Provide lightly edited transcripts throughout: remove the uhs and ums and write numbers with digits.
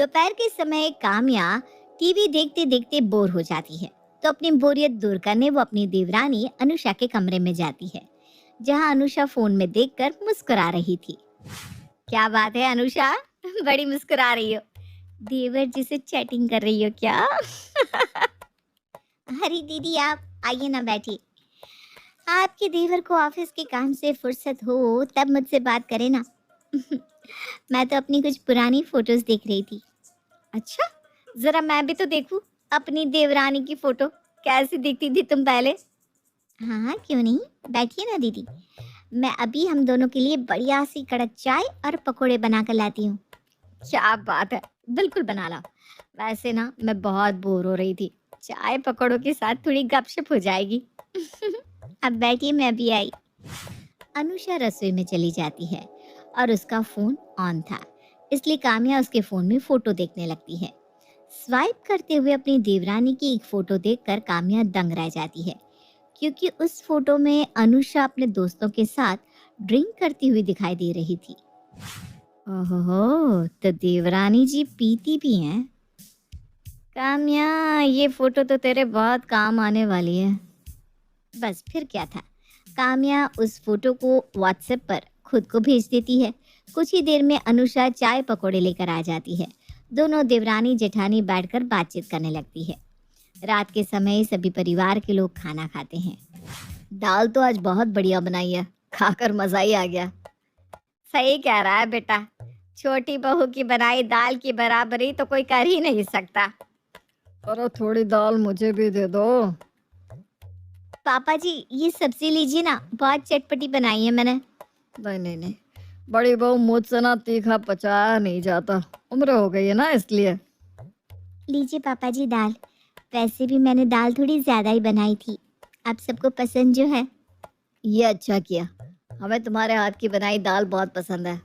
दोपहर के समय काम्या टीवी देखते देखते बोर हो जाती है। तो अपनी बोरियत दूर करने वो अपनी देवरानी अनुषा के कमरे में जाती है, जहां अनुषा फोन में देखकर मुस्कुरा रही थी। क्या बात है अनुषा, बड़ी मुस्कुरा रही हो। देवर जी से चैटिंग कर रही हो क्या? अरे दीदी, आप आइए ना, बैठिए। आपके देवर को ऑफिस के काम से फुर्सत हो तब मुझसे बात करें ना। मैं तो अपनी कुछ पुरानी फोटोज देख रही थी। अच्छा, जरा मैं भी तो देखूं अपनी देवरानी की फोटो। कैसी दिखती थी तुम पहले? हाँ हाँ, क्यों नहीं, बैठिए ना दीदी। मैं अभी हम दोनों के लिए बढ़िया सी कड़क चाय और पकोड़े बना कर लाती हूँ। क्या बात है, बिल्कुल बना ला। वैसे ना मैं बहुत बोर हो रही थी, चाय पकौड़ों के साथ थोड़ी गपशप हो जाएगी। अब बैठिए, मैं अभी आई। अनुषा रसोई में चली जाती है और उसका फोन ऑन था, इसलिए काम्या उसके फोन में फोटो देखने लगती है। स्वाइप करते हुए अपनी देवरानी की एक फोटो देखकर काम्या दंग रह जाती है, क्योंकि उस फोटो में अनुषा अपने दोस्तों के साथ ड्रिंक करती हुई दिखाई दे रही थी। ओहो, तो देवरानी जी पीती भी हैं। काम्या, ये फोटो तो तेरे बहुत काम आने वाली है। बस फिर क्या था, काम्या उस फोटो को व्हाट्सएप पर खुद को भेज देती है। कुछ ही देर में अनुषा चाय पकौड़े लेकर आ जाती है। दोनों देवरानी जेठानी बैठकर बातचीत करने लगती है। रात के समय सभी परिवार के लोग खाना खाते हैं। दाल तो आज बहुत बढ़िया बनाई है, खाकर मजा ही आ गया। सही कह रहा है बेटा, छोटी बहू की बनाई दाल की बराबरी तो कोई कर ही नहीं सकता। अरे थोड़ी दाल मुझे भी दे दो। पापा जी, ये सब्जी लीजिए ना, बहुत चटपटी बनाई है मैंने। नहीं नहीं नहीं, बड़ी बहू मुझसे ना तीखा पचाया नहीं जाता, उम्र हो गई है ना इसलिए। लीजिए पापा जी दाल। वैसे भी मैंने दाल थोड़ी ज़्यादा ही बनाई थी, आप सबको पसंद जो है। ये अच्छा किया, हमें तुम्हारे हाथ की बनाई दाल बहुत पसंद है।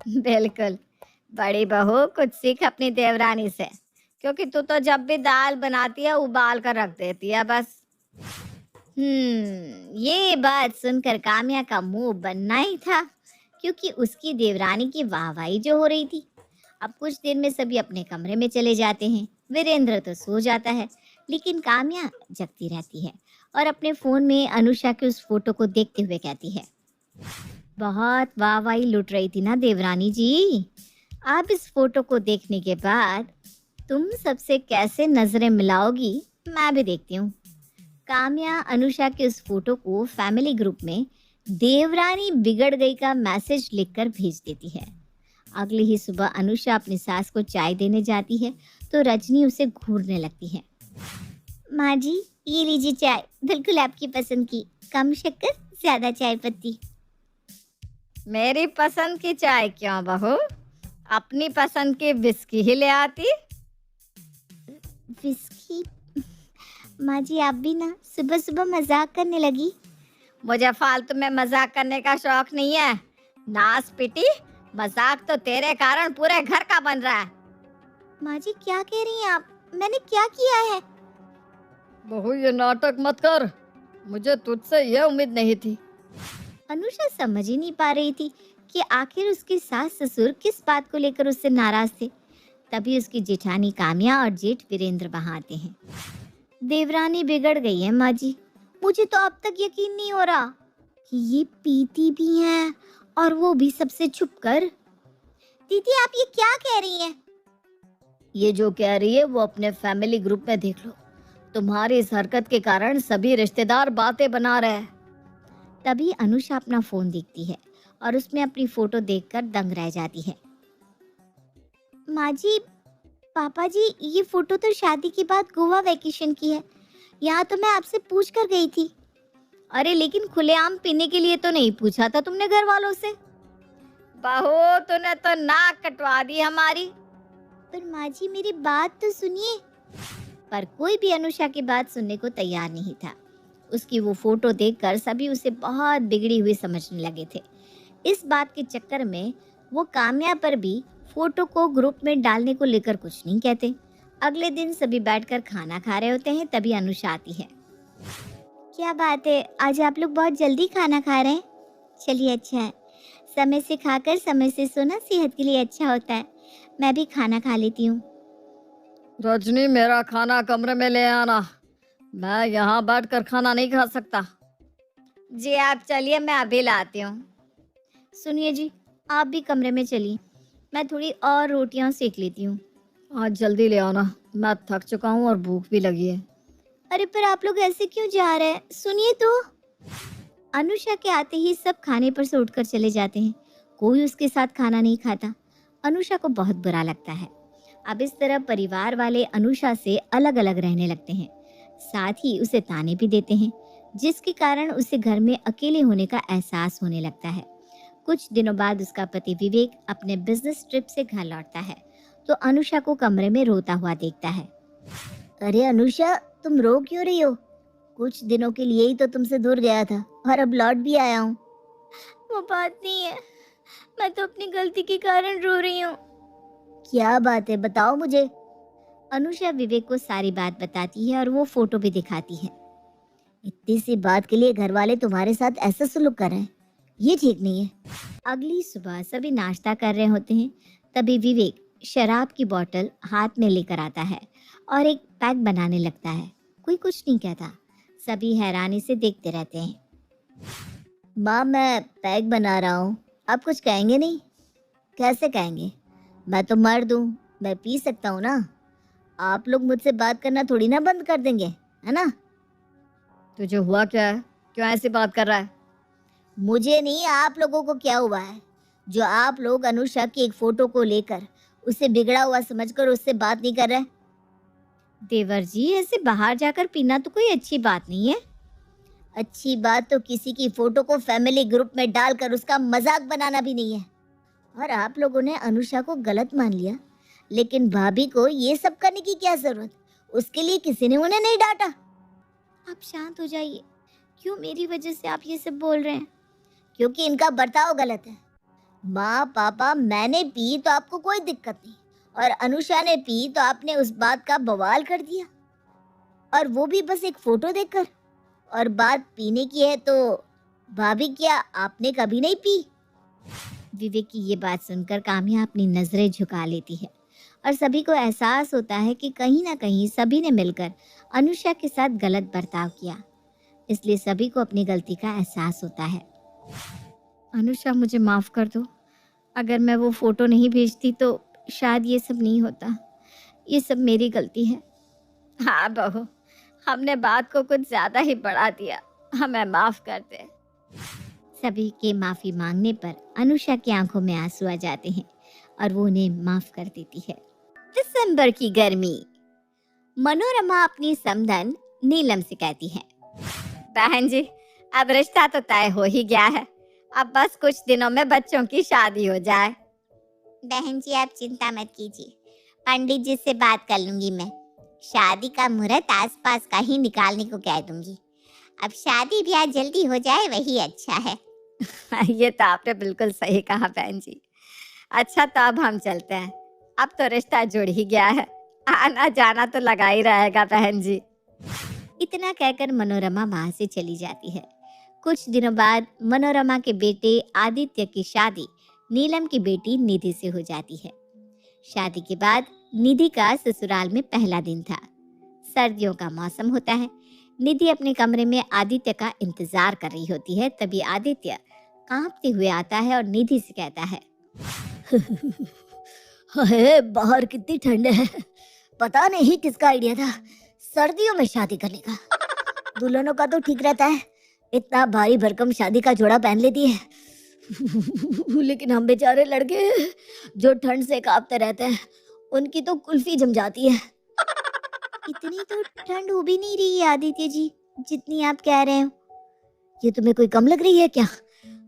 बिल्कुल, बड़ी बहू कुछ सीख अपनी देवरानी से, क्योंकि तू तो जब भी दाल बनाती है उबाल कर रख देती है बस। ये बात सुनकर काम्या का मुंह बनना ही था, क्योंकि उसकी देवरानी की वाहवाही जो हो रही थी। अब कुछ देर में सभी अपने कमरे में चले जाते हैं। वीरेंद्र तो सो जाता है, लेकिन काम्या जगती रहती है और अपने फोन में अनुषा के उस फोटो को देखते हुए कहती है, बहुत वाहवाही लुट रही थी ना देवरानी जी। आप इस फोटो को देखने के बाद तुम सबसे कैसे नजरें मिलाओगी, मैं भी देखती हूँ। काम्या अनुषा के उस फोटो को फैमिली ग्रुप में देवरानी बिगड़ गई का मैसेज लिखकर भेज देती है। अगली ही सुबह अनुषा अपनी सास को चाय देने जाती है, तो रजनी उसे घूरने लगती है। माँ जी, ये लीजिए चाय, बिल्कुल आपकी पसंद की, कम शक्कर ज्यादा चाय पत्ती। मेरी पसंद की चाय क्यों बहू, अपनी पसंद की विस्की ही ले आती। विस्की? माँ जी, आप भी ना सुबह सुबह मजाक करने लगी। मुझे फालतू में मजाक करने का शौक नहीं है। नास पिटी, मजाक तो तेरे कारण पूरे घर का बन रहा है। माँ जी, क्या कह रही हैं आप? मैंने क्या किया है? बहू ये नाटक मत कर, मुझे तुझसे यह उम्मीद नहीं थी। अनुषा समझ ही नहीं पा रही थी कि आखिर उसके सास ससुर किस बात को लेकर उससे नाराज थे। तभी उसकी जेठानी काम्या और जेठ वीरेंद्र वहां आते हैं। देवरानी बिगड़ गई है माँ जी, मुझे तो अब तक यकीन नहीं हो रहा कि ये पीती भी हैं, और वो भी सबसे छुप कर। दीदी, आप ये क्या कह रही हैं? ये जो कह रही है वो अपने फैमिली ग्रुप में देख लो, तुम्हारी इस हरकत के कारण सभी रिश्तेदार बातें बना रहे हैं। तभी अनुषा अपना फोन देखती है और उसमें अपनी फोटो देखकर दंग रह जाती है। माँ जी, पापा जी, ये फोटो तो शादी के बाद गोवा वेकेशन की है। यहाँ तो मैं आपसे पूछ कर गई थी। अरे लेकिन खुलेआम पीने के लिए तो नहीं पूछा था तुमने घर वालों से। बहू तूने तो नाक कटवा दी हमारी। पर माँ जी, मेरी बात तो सुनिए। पर कोई भी अनुषा की बात सुनने को तैयार नहीं था। उसकी वो फोटो देखकर सभी उसे बहुत बिगड़ी हुई समझने लगे थे। इस बात के चक्कर में वो काम्या पर भी फोटो को ग्रुप में डालने को लेकर कुछ नहीं कहते। अगले दिन सभी बैठकर खाना खा रहे होते हैं, तभी अनुषा आती है। क्या बात है, आज आप लोग बहुत जल्दी खाना खा रहे हैं? चलिए, अच्छा है। समय से खाकर समय से सोना सेहत के लिए अच्छा होता है। मैं भी खाना खा लेती हूँ। रजनी, मेरा खाना कमरे में ले आना। मैं यहाँ बैठकर खाना नहीं खा सकता। जी आप चलिए, मैं अभी लाती हूँ। सुनिए जी, आप भी कमरे में चलिए, मैं थोड़ी और रोटियां सेक लेती हूँ। आज जल्दी ले आना, मैं थक चुका हूँ और भूख भी लगी है। अरे पर आप लोग ऐसे क्यों जा रहे हैं? सुनिए तो। अनुषा के आते ही सब खाने पर से उठकर चले जाते हैं। कोई उसके साथ खाना नहीं खाता। अनुषा को बहुत बुरा लगता है। अब इस तरह परिवार वाले अनुषा से अलग अलग रहने लगते हैं, साथ ही उसे ताने भी देते हैं, जिसके कारण उसे घर में अकेले होने का एहसास होने लगता है। कुछ दिनों बाद उसका पति विवेक अपने बिजनेस ट्रिप से घर लौटता है तो अनुषा को कमरे में रोता हुआ देखता है। अरे अनुषा, तुम रो क्यों रही हो? कुछ दिनों के लिए ही तो तुमसे दूर गया था और अब लौट भी आया हूँ। वो बात नहीं है, मैं तो अपनी गलती के कारण रो रही हूँ। क्या बात है, बताओ मुझे। अनुषा विवेक को सारी बात बताती है और वो फोटो भी दिखाती है। इतनी सी बात के लिए घर वाले तुम्हारे साथ ऐसा सलूक कर रहे हैं, ये ठीक नहीं है। अगली सुबह सभी नाश्ता कर रहे होते हैं, तभी विवेक शराब की बोतल हाथ में लेकर आता है और एक पैक बनाने लगता है। कोई कुछ नहीं कहता, सभी हैरानी से देखते रहते हैं। माँ, मैं पैक बना रहा हूँ, आप कुछ कहेंगे नहीं? कैसे कहेंगे, मैं तो मर्द हूँ, मैं पी सकता हूँ ना। आप लोग मुझसे बात करना थोड़ी ना बंद कर देंगे, है ना? तुझे हुआ क्या है? क्यों ऐसी बात कर रहा है? मुझे नहीं, आप लोगों को क्या हुआ है जो आप लोग अनुषा की एक फोटो को लेकर उसे बिगड़ा हुआ समझकर उससे बात नहीं कर रहे? देवर जी, ऐसे बाहर जाकर पीना तो कोई अच्छी बात नहीं है। अच्छी बात तो किसी की फोटो को फैमिली ग्रुप में डालकर उसका मजाक बनाना भी नहीं है। और आप लोगों ने अनुषा को गलत मान लिया, लेकिन भाभी को ये सब करने की क्या जरूरत? उसके लिए किसी ने उन्हें नहीं डांटा। आप शांत हो जाइए, क्यों मेरी वजह से आप ये सब बोल रहे हैं? क्योंकि इनका बर्ताव गलत है। माँ पापा, मैंने पी तो आपको कोई दिक्कत नहीं, और अनुषा ने पी तो आपने उस बात का बवाल कर दिया, और वो भी बस एक फोटो देखकर। और बात पीने की है तो भाभी, क्या आपने कभी नहीं पी? विवेक की ये बात सुनकर काम्या अपनी नजरें झुका लेती है और सभी को एहसास होता है कि कहीं ना कहीं सभी ने मिलकर अनुषा के साथ गलत बर्ताव किया, इसलिए सभी को अपनी गलती का एहसास होता है। अनुषा, मुझे माफ कर दो। अगर मैं वो फोटो नहीं भेजती तो शायद ये सब नहीं होता। ये सब मेरी गलती है। हाँ बहू, हमने बात को कुछ ज्यादा ही बढ़ा दिया, हमें माफ कर दे। सभी के माफी मांगने पर अनुषा की आंखों में आंसू आ जाते हैं और वो उन्हें माफ कर देती है। दिसंबर की गर्मी। मनोरमा अपनी समधन नीलम से कहती है, बहन जी, अब रिश्ता तो तय हो ही गया है, अब बस कुछ दिनों में बच्चों की शादी हो जाए। बहन जी, आप चिंता मत कीजिए, पंडित जी से बात कर लूंगी मैं। शादी का मुहूर्त आसपास का ही निकालने को कह दूंगी। अब शादी ब्याह जल्दी हो जाए वही अच्छा है। ये तो आपने बिल्कुल सही कहा बहन जी। अच्छा, तो अब हम चलते हैं, अब तो रिश्ता जुड़ ही गया है, आना जाना तो लगा ही रहेगा बहन जी। इतना कहकर मनोरमा वहां से चली जाती है। कुछ दिनों बाद मनोरमा के बेटे आदित्य की शादी नीलम की बेटी निधि से हो जाती है। शादी के बाद निधि का ससुराल में पहला दिन था। सर्दियों का मौसम होता है। निधि अपने कमरे में आदित्य का इंतजार कर रही होती है, तभी आदित्य कांपते हुए आता है और निधि से कहता है, हाय, बाहर कितनी ठंड है। पता नहीं किसका आइडिया था सर्दियों में शादी करने का। दुल्हनों का तो ठीक रहता है, इतना भारी भरकम शादी का जोड़ा पहन लेती है, लेकिन हम बेचारे लड़के जो ठंड से कांपते रहते हैं, उनकी तो कुल्फी जम जाती है। इतनी तो ठंड हो भी नहीं रही है आदित्य जी, जितनी आप कह रहे हो। ये तुम्हें कोई कम लग रही है क्या?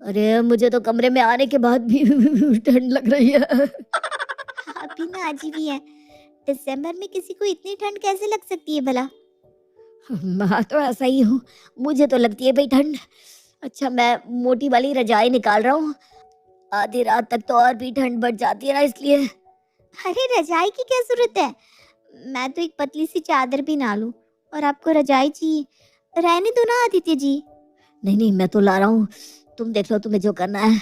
अरे मुझे तो कमरे में आने के बाद भी ठंड लग रही है। अभी ना अजीब ही है, दिसंबर में किसी को इतनी ठंड कैसे लग सकती है भला? मैं तो ऐसा ही हूँ, मुझे तो लगती है भाई ठंड। अच्छा, मैं मोटी वाली रजाई निकाल रहा हूँ, आधी रात तक तो और भी ठंड बढ़ जाती है ना, इसलिए। अरे रजाई की क्या जरूरत है, मैं तो एक पतली सी चादर भी ना लूं और आपको रजाई चाहिए? रहने दो ना आदित्य जी। नहीं नहीं, मैं तो ला रहा हूँ, तुम देख लो तुम्हें जो करना है।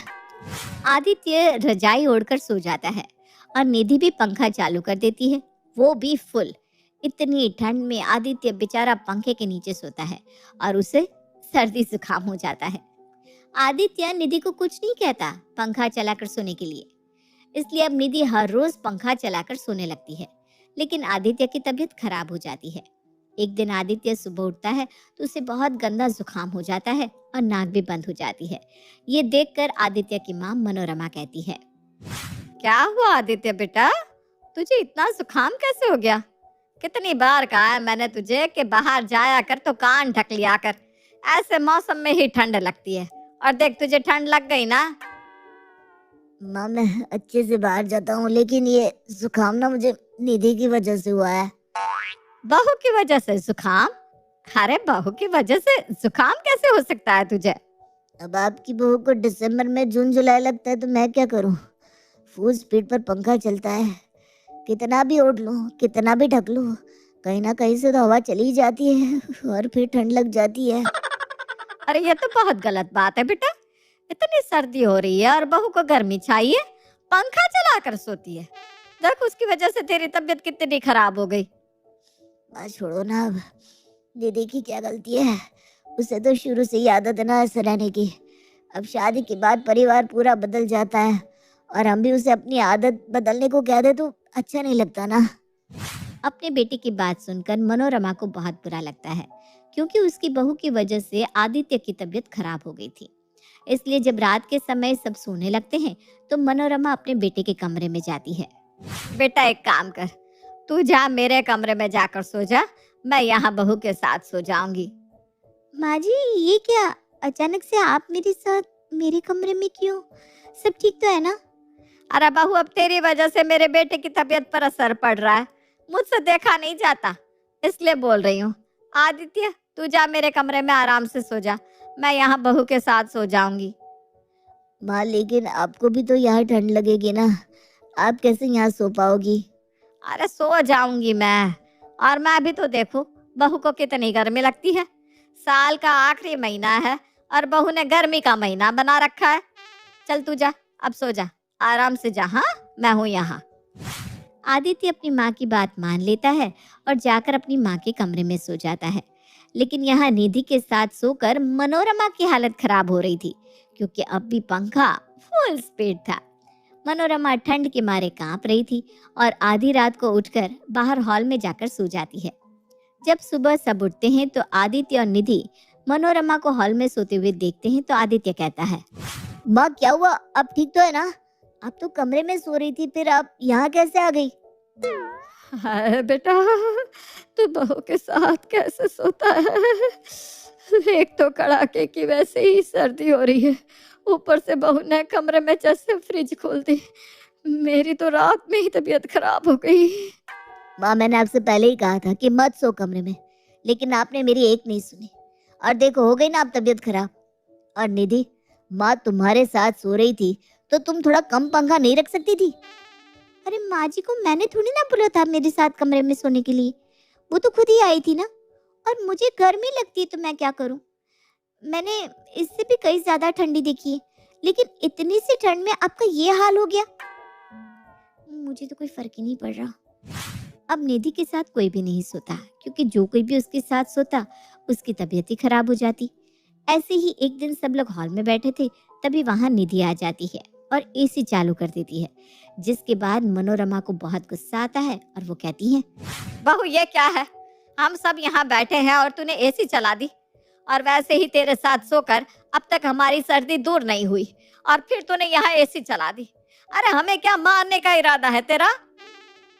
आदित्य रजाई ओढ़कर सो जाता है और निधि भी पंखा चालू कर देती है, वो भी फुल। इतनी ठंड में आदित्य बेचारा पंखे के नीचे सोता है और उसे सर्दी जुकाम हो जाता है। आदित्य निधि को कुछ नहीं कहता पंखा चलाकर सोने के लिए, इसलिए अब निधि हर रोज पंखा चलाकर सोने लगती है। लेकिन आदित्य की तबीयत खराब हो जाती है। एक दिन आदित्य सुबह उठता है तो उसे बहुत गंदा जुकाम हो जाता है और नाक भी बंद हो जाती है। ये देखकर आदित्य की माँ मनोरमा कहती है, क्या हुआ आदित्य बेटा, तुझे इतना जुकाम कैसे हो गया? कितनी बार कहा है मैंने तुझे कि बाहर जाया कर तो कान ढक लिया कर, ऐसे मौसम में ही ठंड लगती है। और देख तुझे ठंड लग गई ना। माँ मैं अच्छे से बाहर जाता हूँ, लेकिन ये जुकाम ना मुझे निधि की वजह से हुआ है। बहू की वजह से जुकाम? अरे बहू की वजह से जुकाम कैसे हो सकता है तुझे? अब आपकी बहू को दिसंबर में जून जुलाई लगता है तो मैं क्या करूँ? फुल स्पीड पर पंखा चलता है, कितना भी ओढ़ लूँ कितना भी ढक लूँ, कहीं ना कहीं से तो हवा चली जाती है और फिर ठंड लग जाती है। अरे ये तो बहुत गलत बात है बेटा। इतनी सर्दी हो रही है और बहू को गर्मी चाहिए, पंखा चला कर सोती है। देख उसकी वजह से तेरी तबीयत कितनी खराब हो गई। माँ छोड़ो ना, अब दीदी की क्या गलती है? उसे तो शुरू से ही आदत है ना ऐसे रहने की। अब शादी के बाद परिवार पूरा बदल जाता है और हम भी उसे अपनी आदत बदलने को कह दे तो अच्छा नहीं लगता ना। अपने बेटे की बात सुनकर मनोरमा को बहुत बुरा लगता है, क्योंकि उसकी बहू की वजह से आदित्य की तबीयत खराब हो गई थी। इसलिए जब रात के समय सब सोने लगते हैं तो मनोरमा अपने बेटे के कमरे में जाती है। बेटा एक काम कर, तू जा मेरे कमरे में जाकर सो जा, मैं यहाँ बहू के साथ सो जाऊंगी। माँ जी ये क्या, अचानक से आप मेरे साथ मेरे कमरे में क्यों? सब ठीक तो है ना? अरे बहू अब तेरी वजह से मेरे बेटे की तबीयत पर असर पड़ रहा है, मुझसे देखा नहीं जाता, इसलिए बोल रही हूँ। आदित्य तू जा मेरे कमरे में आराम से सो जा, मैं यहाँ बहू के साथ सो जाऊंगी। माँ लेकिन आपको भी तो यहाँ ठंड लगेगी ना, आप कैसे यहाँ सो पाओगी? अरे सो जाऊंगी मैं, और मैं भी तो देखूं बहू को कितनी गर्मी लगती है। साल का आखिरी महीना है और बहू ने गर्मी का महीना बना रखा है। चल तू जा, अब सो जा, आराम से जा। हाँ मैं हूँ यहाँ। आदित्य अपनी माँ की बात मान लेता है और जाकर अपनी माँ के कमरे में सो जाता है। लेकिन यहाँ निधि के साथ सोकर मनोरमा की हालत खराब हो रही थी, क्योंकि अब भी पंखा फुल स्पीड था। मनोरमा ठंड के मारे कांप रही थी और आधी रात को उठकर बाहर हॉल में जाकर सो जाती है। जब सुबह सब उठते हैं तो आदित्य और निधि मनोरमा को हॉल में सोते हुए देखते हैं तो आदित्य कहता है, माँ क्या हुआ, आप ठीक तो है ना? आप तो कमरे में सो रही थी, फिर आप यहाँ कैसे आ गई? हाय बेटा, तू बहू के साथ कैसे सोता है? एक तो कड़ाके की वैसे ही सर्दी हो रही है, ऊपर से बहू ने कमरे में जैसे फ्रिज खोल दी, मेरी तो रात में ही तबीयत खराब हो गई। माँ मैंने आपसे पहले ही कहा था कि मत सो कमरे में, लेकिन आपने मेरी एक नहीं सुनी और देखो हो गई ना आप तबीयत खराब। और निधि, माँ तुम्हारे साथ सो रही थी तो तुम थोड़ा कम पंखा नहीं रख सकती थी? अरे माँ जी को मैंने थोड़ी ना बोला था मेरे साथ कमरे में सोने के लिए, वो तो खुद ही आई थी ना। और मुझे गर्मी लगती है तो मैं क्या करूं? मैंने इससे भी कई ज्यादा ठंडी देखी है, लेकिन इतनी सी ठंड में आपका ये हाल हो गया। मुझे तो कोई फर्क ही नहीं पड़ रहा। अब निधि के साथ कोई भी नहीं सोता, क्योंकि जो कोई भी उसके साथ सोता उसकी तबीयत ही खराब हो जाती। ऐसे ही एक दिन सब लोग हॉल में बैठे थे, तभी वहां निधि आ जाती है और एसी चालू कर देती है, जिसके बाद मनोरमा को बहुत गुस्सा आता है और वो कहती है, बहू ये क्या है, हम सब यहाँ बैठे हैं और तूने एसी चला दी, और वैसे ही तेरे साथ सोकर अब तक हमारी सर्दी दूर नहीं हुई और फिर तूने यहाँ एसी चला दी। अरे हमें क्या मारने का इरादा है तेरा?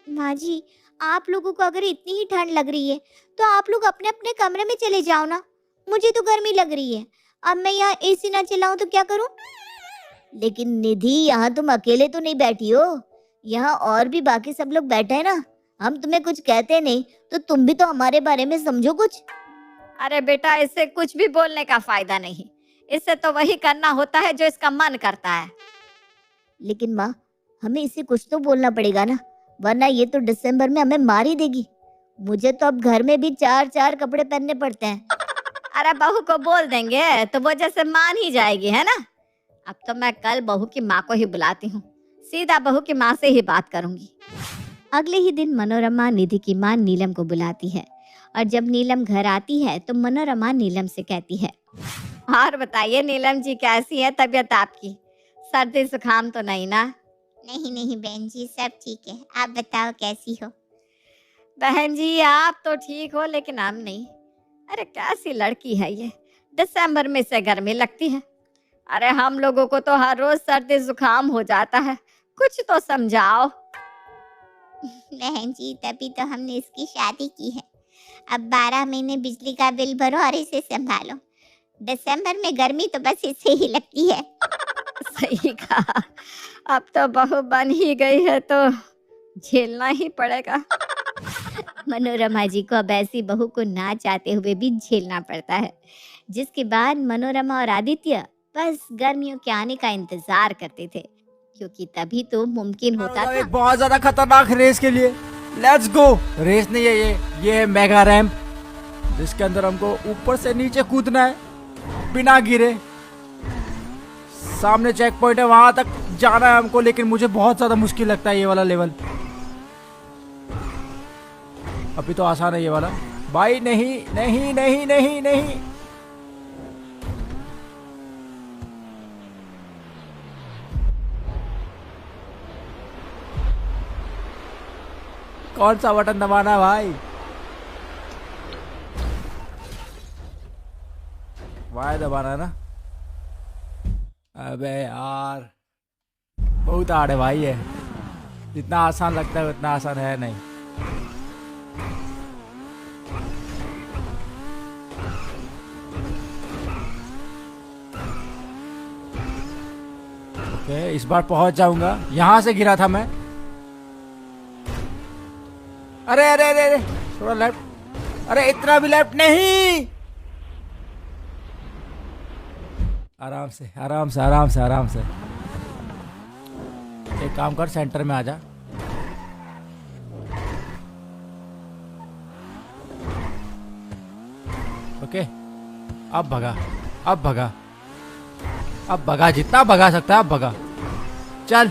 माँ जी आप लोगों को अगर इतनी ही ठंड लग रही है तो आप लोग अपने अपने कमरे में चले जाओ ना, मुझे तो गर्मी लग रही है। अब मैं यहाँ एसी ना चलाऊं तो क्या करूं? लेकिन निधि यहाँ तुम अकेले तो नहीं बैठी हो, यहाँ और भी बाकी सब लोग बैठे हैं ना। हम तुम्हें कुछ कहते नहीं तो तुम भी तो हमारे बारे में समझो कुछ। अरे बेटा इससे कुछ भी बोलने का फायदा नहीं, इससे तो वही करना होता है जो इसका मन करता है। लेकिन माँ हमें इसे कुछ तो बोलना पड़ेगा ना, वरना ये तो दिसंबर में हमें मार ही देगी। मुझे तो अब घर में भी 4-4 कपड़े पहनने पड़ते हैं। अरे बहू को बोल देंगे तो वो जैसे मान ही जाएगी, है ना। अब तो मैं कल बहू की माँ को ही बुलाती हूँ, सीधा बहू की माँ से ही बात करूंगी। अगले ही दिन मनोरमा निधि की माँ नीलम को बुलाती है और जब नीलम घर आती है तो मनोरमा नीलम से कहती है, और बताइए नीलम जी, कैसी है तबीयत आपकी? सर्दी जुकाम तो नहीं ना? नहीं नहीं बहन जी, सब ठीक है, आप बताओ कैसी हो? बहन जी आप तो ठीक हो लेकिन हम नहीं। अरे कैसी लड़की है ये, दिसंबर में से गर्मी लगती है। अरे हम लोगों को तो हर रोज सर्दी जुकाम हो जाता है, कुछ तो समझाओ। बहन जी तभी तो हमने इसकी शादी की है। अब 12 महीने बिजली का बिल भरो और इसे संभालो। दिसंबर में गर्मी तो बस इससे ही लगती है। सही कहा, अब तो बहू बन ही गई है तो झेलना ही पड़ेगा। मनोरमा जी को अब ऐसी बहू को ना चाहते हुए भी झेलना पड़ता है, जिसके बाद मनोरमा और आदित्य बस गर्मियों के आने का इंतजार करते थे, क्योंकि तभी तो मुमकिन होता था। एक बहुत ज्यादा खतरनाक रेस के लिए लेट्स गो। रेस नहीं है ये है मेगा रैंप, जिसके अंदर हमको ऊपर से नीचे कूदना है बिना गिरे। सामने चेक पॉइंट है, वहां तक जाना है हमको, लेकिन मुझे बहुत ज्यादा मुश्किल लगता है ये वाला लेवल। अभी तो आसान है ये वाला भाई। नहीं नहीं नहीं नहीं नहीं, कौन सा बटन दबाना है भाई? वाई दबाना है ना? अबे यार बहुत हार्ड है भाई ये, जितना आसान लगता है उतना आसान है नहीं। ओके इस बार पहुंच जाऊंगा। यहां से गिरा था मैं। अरे अरे अरे अरे थोड़ा लेफ्ट, अरे इतना भी लेफ्ट नहीं। आराम से आराम से आराम से आराम से। एक काम कर, सेंटर में आ जा। ओके अब भगा, अब भगा, अब भगा, जितना भगा सकता है अब भगा। चल